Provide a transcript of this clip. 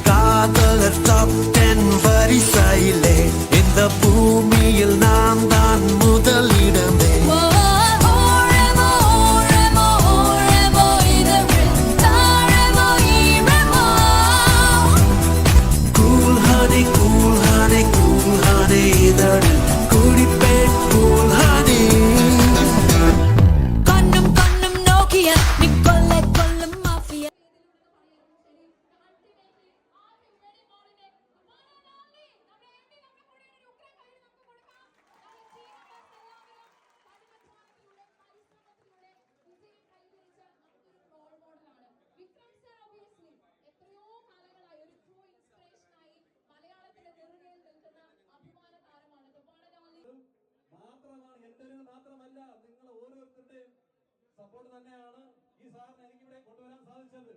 കാതലർ top 10 വരിസയിലെ இந்த பூமியில் நாம் தான் முதலிடமே கூல் ஹனி இதழ் குடிப்பேன் கூல் ஹனி கண்ணும் கண்ணும் நோக்கிய நிக்கொல்ல கொல்லும் மாஃபியா മാത്രമാണ് എന്റേത് മാത്രമല്ല നിങ്ങൾ ഓരോരുത്തരുടെയും സപ്പോർട്ട് തന്നെയാണ് ഈ സാറിന് എനിക്കിവിടെ കൊണ്ടുവരാൻ സാധിച്ചത്.